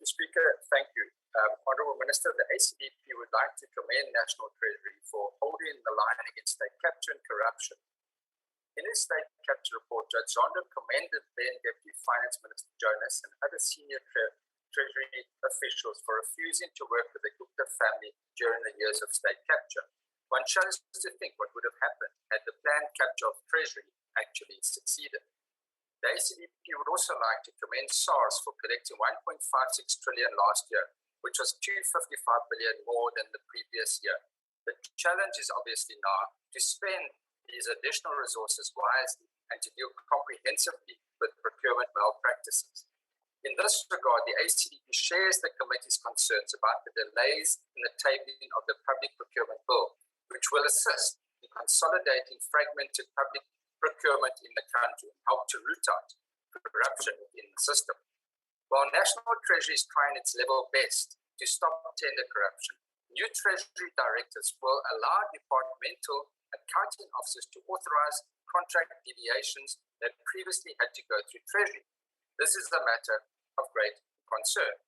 Deputy Speaker, thank you. Honourable Minister, the ACDP would like to commend National Treasury for holding the line against state capture and corruption. In his state capture report, Judge Zondo commended then Deputy Finance Minister Jonas and other senior Treasury officials for refusing to work with the Gupta family during the years of state capture. One shows to think what would have happened had the planned capture of Treasury actually succeeded. The ACDP would also like to commend SARS for collecting 1.56 trillion last year, which was 255 billion more than the previous year. The challenge is obviously now to spend these additional resources wisely and to deal comprehensively with procurement malpractices. In this regard, the ACDP shares the committee's concerns about the delays in the tabling of the public procurement bill, which will assist in consolidating fragmented public procurement in the country and help to root out corruption within the system. While National Treasury is trying its level best to stop tender corruption, new Treasury directives will allow departmental accounting officers to authorize contract deviations that previously had to go through Treasury. This is a matter of great concern.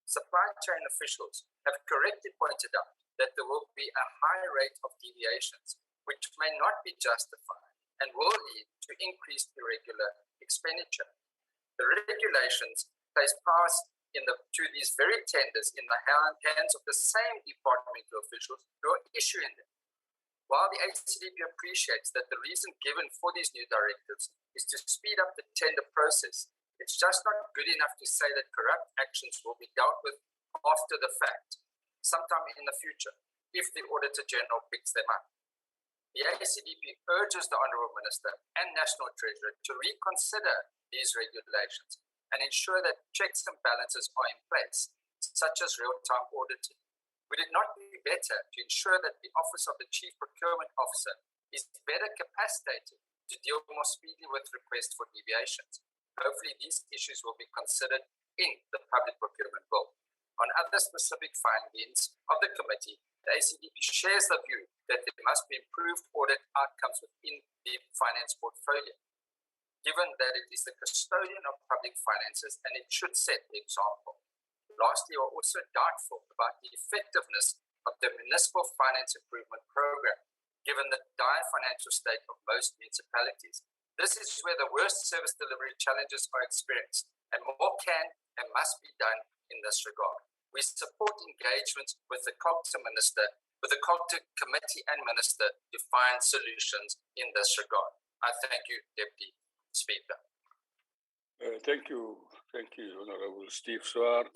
Supply chain officials have correctly pointed out that there will be a high rate of deviations, which may not be justified and will lead to increased irregular expenditure. The regulations place powers to these very tenders in the hands of the same departmental officials who are issuing them. While the ACDP appreciates that the reason given for these new directives is to speed up the tender process, it's just not good enough to say that corrupt actions will be dealt with after the fact, sometime in the future, if the Auditor General picks them up. The ACDP urges the Honourable Minister and National Treasury to reconsider these regulations and ensure that checks and balances are in place, such as real-time auditing. Would it not be better to ensure that the Office of the Chief Procurement Officer is better capacitated to deal more speedily with requests for deviations? Hopefully these issues will be considered in the Public Procurement Bill. On other specific findings of the committee, the ACDP shares the view that there must be improved audit outcomes within the finance portfolio, given that it is the custodian of public finances and it should set the example. Lastly, we're also doubtful about the effectiveness of the Municipal Finance Improvement Program, given the dire financial state of most municipalities. This is where the worst service delivery challenges are experienced, and more can and must be done in this regard. We support engagement with the COGTA Committee and Minister to find solutions in this regard. I thank you, Deputy Speaker. Thank you, Honourable Steve Swart.